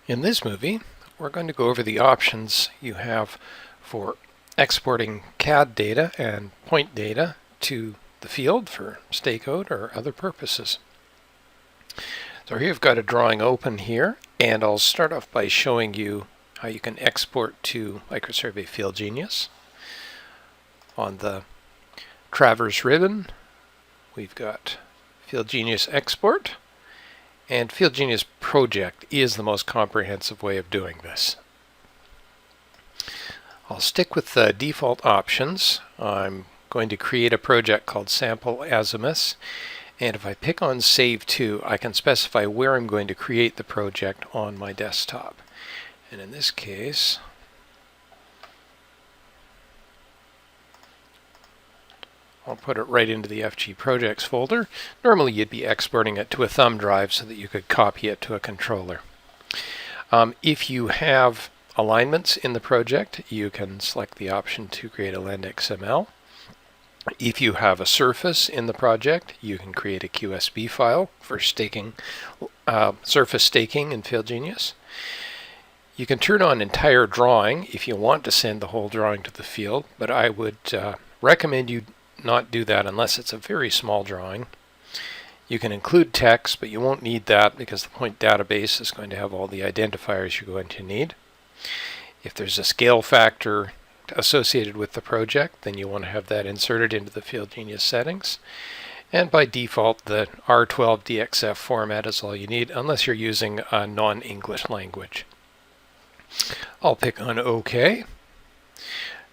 In this movie, we're going to go over the options you have for exporting CAD data and point data to the field for stakeout or other purposes. So here I've got a drawing open here, and I'll start off by showing you how you can export to MicroSurvey FieldGenius. On the traverse ribbon, we've got FieldGenius Export, and FieldGenius Project is the most comprehensive way of doing this. I'll stick with the default options. I'm going to create a project called Sample Azimuths, and if I pick on Save To, I can specify where I'm going to create the project on my desktop. And in this case, I'll put it right into the FG Projects folder. Normally you'd be exporting it to a thumb drive so that you could copy it to a controller. If you have alignments in the project, you can select the option to create a Lend XML. If you have a surface in the project, you can create a QSB file for staking, surface staking in FieldGenius. You can turn on entire drawing if you want to send the whole drawing to the field, but I would recommend you not do that unless it's a very small drawing. You can include text, but you won't need that because the point database is going to have all the identifiers you're going to need. If there's a scale factor associated with the project, then you want to have that inserted into the FieldGenius settings. And by default, the R12 DXF format is all you need unless you're using a non-English language. I'll pick on OK.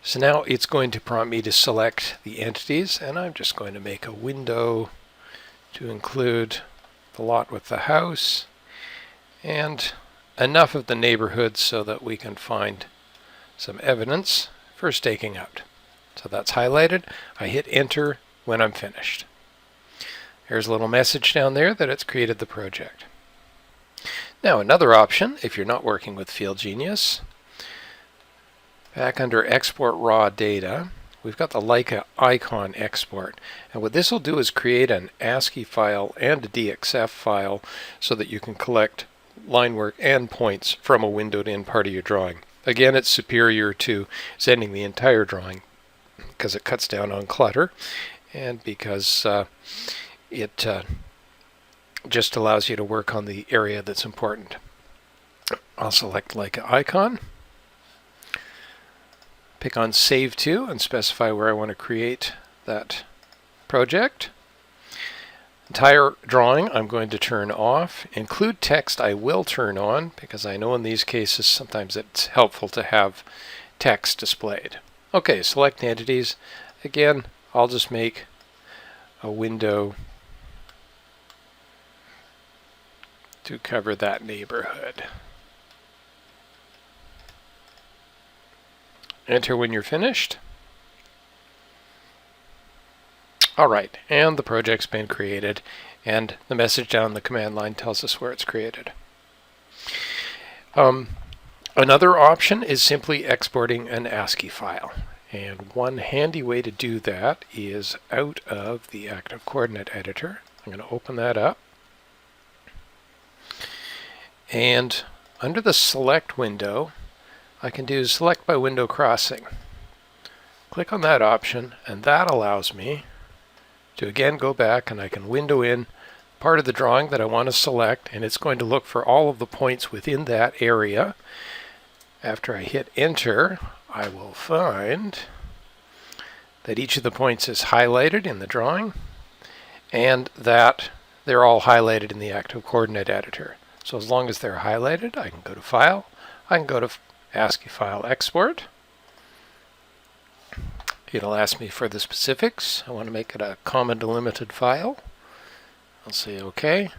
So now it's going to prompt me to select the entities, and I'm just going to make a window to include the lot with the house and enough of the neighborhood so that we can find some evidence for staking out. So that's highlighted. I hit enter when I'm finished. There's a little message down there that it's created the project. Now another option, if you're not working with FieldGenius, back under Export Raw Data, we've got the Leica icon export. And what this will do is create an ASCII file and a DXF file so that you can collect line work and points from a windowed in part of your drawing. Again, it's superior to sending the entire drawing because it cuts down on clutter and because it just allows you to work on the area that's important. I'll select Leica icon. Pick on Save To and specify where I want to create that project. Entire drawing I'm going to turn off. Include text I will turn on because I know in these cases sometimes it's helpful to have text displayed. Okay, select entities. Again, I'll just make a window to cover that neighborhood. Enter when you're finished. Alright, and the project's been created, and the message down the command line tells us where it's created. Another option is simply exporting an ASCII file, and one handy way to do that is out of the active coordinate editor. I'm going to open that up, and under the select window I can do select by window crossing. Click on that option, and that allows me to again go back and I can window in part of the drawing that I want to select, and it's going to look for all of the points within that area. After I hit enter, I will find that each of the points is highlighted in the drawing and that they're all highlighted in the active coordinate editor. So as long as they're highlighted, I can go to File, I can go to ASCII file export. It'll ask me for the specifics. I want to make it a comma delimited file. I'll say OK,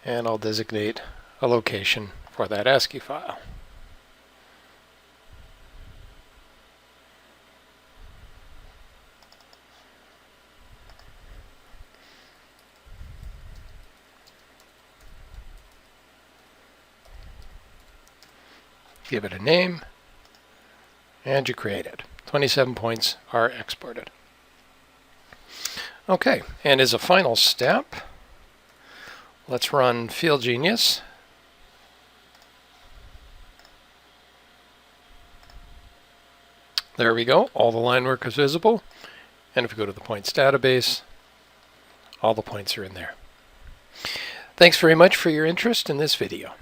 and I'll designate a location for that ASCII file. Give it a name, and you create it. 27 points are exported. Okay, and as a final step, let's run FieldGenius There we go. All the line work is visible. And if we go to the points database, all the points are in there. Thanks very much for your interest in this video.